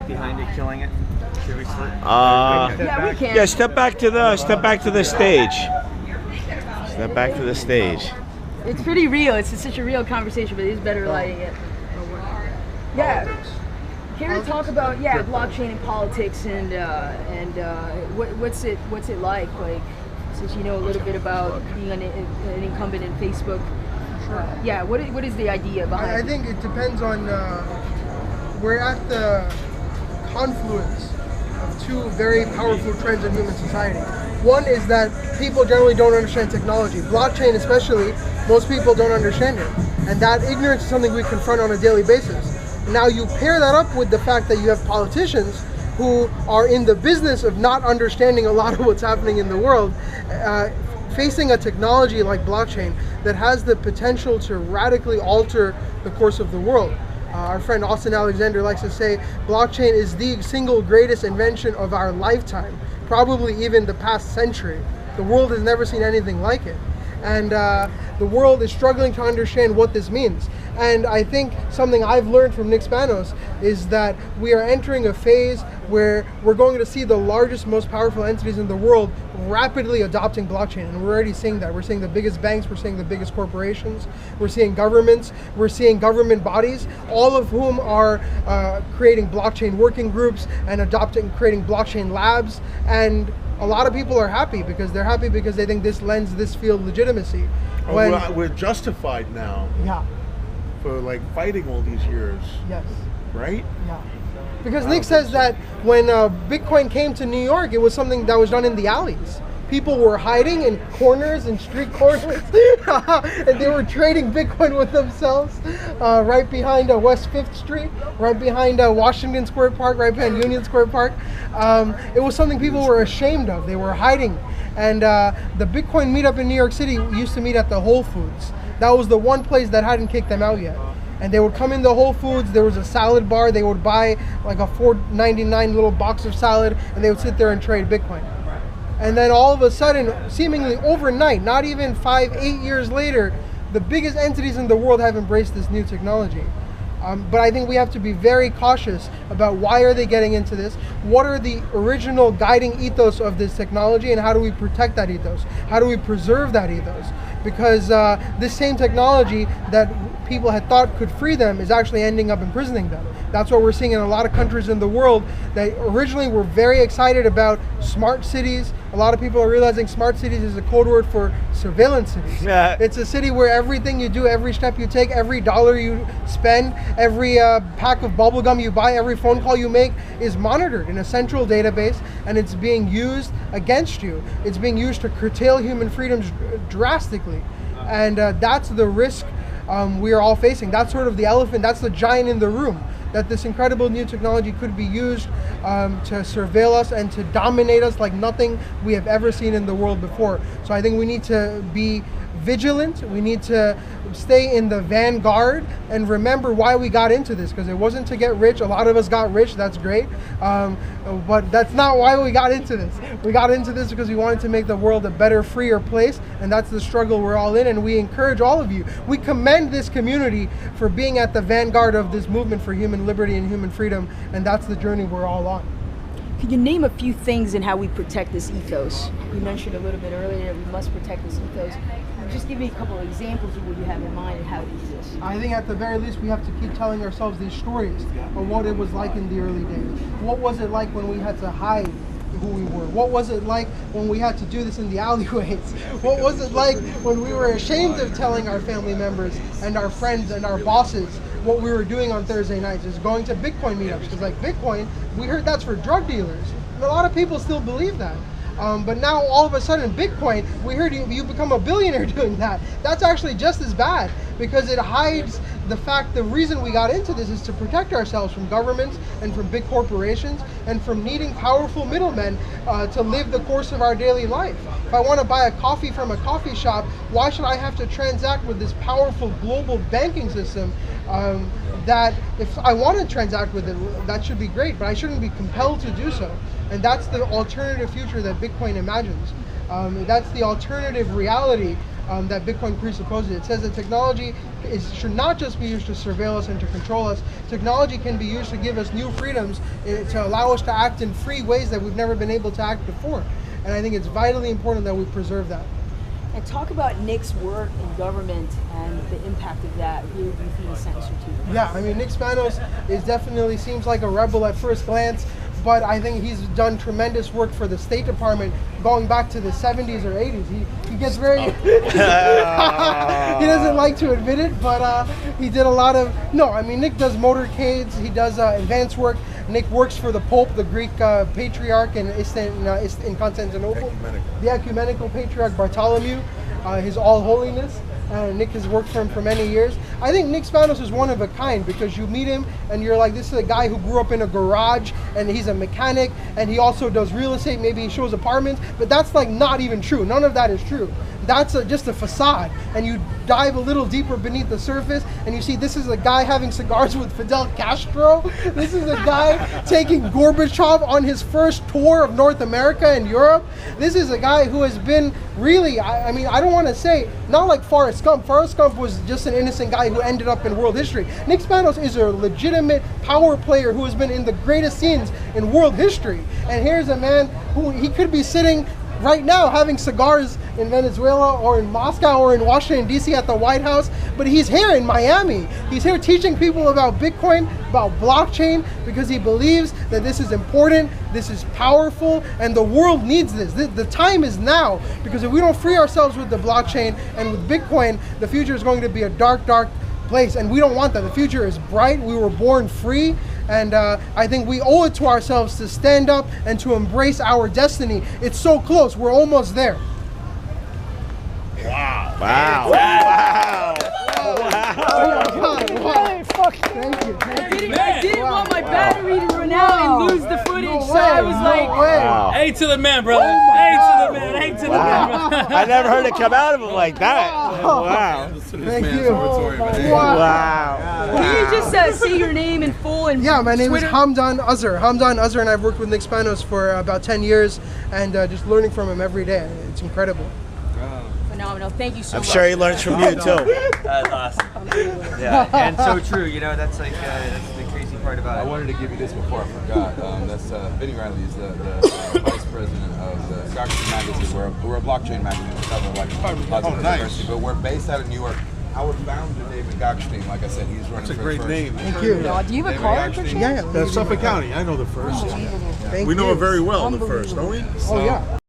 behind it, killing it? Should we step Yeah, we can. Yeah, step back to the stage. Step back to the stage. It's pretty real. It's such a real conversation, but it's better lighting it. Yeah. Can we talk about blockchain and politics and what's it like? Like, since you know a little bit about being an incumbent in Facebook. Yeah. What is the idea behind it? I think it depends on. We're at the confluence of two very powerful trends in human society. One is that people generally don't understand technology. Blockchain especially, most people don't understand it. And that ignorance is something we confront on a daily basis. Now you pair that up with the fact that you have politicians who are in the business of not understanding a lot of what's happening in the world, facing a technology like blockchain that has the potential to radically alter the course of the world. Our friend Austin Alexander likes to say blockchain is the single greatest invention of our lifetime, probably even the past century. The world has never seen anything like it. And the world is struggling to understand what this means. And I think something I've learned from Nick Spanos is that we are entering a phase where we're going to see the largest, most powerful entities in the world rapidly adopting blockchain. And we're already seeing that. We're seeing the biggest banks, we're seeing the biggest corporations, we're seeing governments, we're seeing government bodies, all of whom are creating blockchain working groups and creating blockchain labs. And a lot of people are happy because they think this lends this field legitimacy. We're justified now. Yeah. For like fighting all these years. Yes. Right? Yeah. Because Nick says that when Bitcoin came to New York, it was something that was done in the alleys. People were hiding in corners and street corners, and they were trading Bitcoin with themselves right behind West 5th Street, right behind Washington Square Park, right behind Union Square Park. It was something people were ashamed of. They were hiding. And the Bitcoin meetup in New York City used to meet at the Whole Foods. That was the one place that hadn't kicked them out yet. And they would come in the Whole Foods, there was a salad bar, they would buy like a $4.99 little box of salad, and they would sit there and trade Bitcoin. And then all of a sudden, seemingly overnight, not even 5-8 years later, the biggest entities in the world have embraced this new technology. But I think we have to be very cautious about why are they getting into this, what are the original guiding ethos of this technology, and how do we protect that ethos? How do we preserve that ethos? Because this same technology that people had thought could free them is actually ending up imprisoning them. That's what we're seeing in a lot of countries in the world that originally were very excited about smart cities. A lot of people are realizing smart cities is a code word for surveillance cities. Yeah. It's a city where everything you do, every step you take, every dollar you spend, every pack of bubble gum you buy, every phone call you make is monitored in a central database, and it's being used against you. It's being used to curtail human freedoms drastically. And that's the risk we are all facing. That's sort of the elephant, that's the giant in the room, that this incredible new technology could be used to surveil us and to dominate us like nothing we have ever seen in the world before. So I think we need to be vigilant, we need to stay in the vanguard and remember why we got into this, because it wasn't to get rich. A lot of us got rich, that's great, but that's not why we got into this. We got into this because we wanted to make the world a better, freer place, and that's the struggle we're all in, and we encourage all of you. We commend this community for being at the vanguard of this movement for human liberty and human freedom, and that's the journey we're all on. Could you name a few things in how we protect this ethos? You mentioned a little bit earlier that we must protect this ethos. Just give me a couple of examples of what you have in mind and how to use this. I think at the very least we have to keep telling ourselves these stories of what it was like in the early days. What was it like when we had to hide who we were? What was it like when we had to do this in the alleyways? What was it like when we were ashamed of telling our family members and our friends and our bosses what we were doing on Thursday nights, is going to Bitcoin meetups? Because like Bitcoin, we heard that's for drug dealers. And a lot of people still believe that. But now all of a sudden Bitcoin, we heard you become a billionaire doing that. That's actually just as bad, because it hides the fact, the reason we got into this is to protect ourselves from governments and from big corporations and from needing powerful middlemen to live the course of our daily life. If I want to buy a coffee from a coffee shop, why should I have to transact with this powerful global banking system that if I want to transact with it, that should be great, but I shouldn't be compelled to do so. And that's the alternative future that Bitcoin imagines. That's the alternative reality that Bitcoin presupposes. It says that technology should not just be used to surveil us and to control us. Technology can be used to give us new freedoms, to allow us to act in free ways that we've never been able to act before. And I think it's vitally important that we preserve that. And talk about Nick's work in government and the impact of that here being censored too. Yeah, I mean, Nick Spanos seems like a rebel at first glance, but I think he's done tremendous work for the State Department going back to the 70s or 80s. He gets very... he doesn't like to admit it, but he did a lot of... No, I mean, Nick does motorcades, he does advanced work. Nick works for the Pope, the Greek patriarch in Constantinople. The ecumenical patriarch Bartholomew, his All Holiness. Nick has worked for him for many years. I think Nick Spanos is one of a kind because you meet him and you're like, this is a guy who grew up in a garage and he's a mechanic and he also does real estate. Maybe he shows apartments, but that's like not even true. None of that is true. That's just a facade. And you dive a little deeper beneath the surface and you see this is a guy having cigars with Fidel Castro. This is a guy taking Gorbachev on his first tour of North America and Europe. This is a guy who has been really, I mean, I don't want to say, not like Forrest Gump. Forrest Gump was just an innocent guy who ended up in world history. Nick Spanos is a legitimate power player who has been in the greatest scenes in world history. And here's a man who he could be sitting right now having cigars in Venezuela or in Moscow or in Washington, D.C. at the White House, but he's here in Miami. He's here teaching people about Bitcoin, about blockchain, because he believes that this is important, this is powerful, and the world needs this. The time is now, because if we don't free ourselves with the blockchain and with Bitcoin, the future is going to be a dark, dark place, and we don't want that. The future is bright. We were born free, and I think we owe it to ourselves to stand up and to embrace our destiny. It's so close. We're almost there. Wow. Wow. Wow. Oh my God. Wow. Thank you. I didn't want my battery to run out and lose the footage, so I was like, Wow. Hey to the man, brother. Hey to the man. Hey to the Wow. man. I never heard it come out of him like that. Wow. Thank you. Wow. Can you just say your name in full and Yeah, my name Twitter? is Hamdan Azhar. Hamdan Azhar, and I've worked with Nick Spanos for about 10 years, and just learning from him every day. It's incredible. Phenomenal. Thank you so I'm much. sure he learns from you too. That's awesome. Yeah, and so true. You know, that's like that's the crazy part about I it. wanted to give you this before I forgot. That's Vinny Riley is the vice president of the Versace Magazine. We're a blockchain magazine. We cover like lots of diversity, but we're based out of New York. Our founder, David Gockstein, like I said, he's running That's a for great first. name. Thank you. Do you have a David card? Gockstein. Yeah. Suffolk County. I know the first. Thank We know you. it very well, the first, don't we? Oh yeah.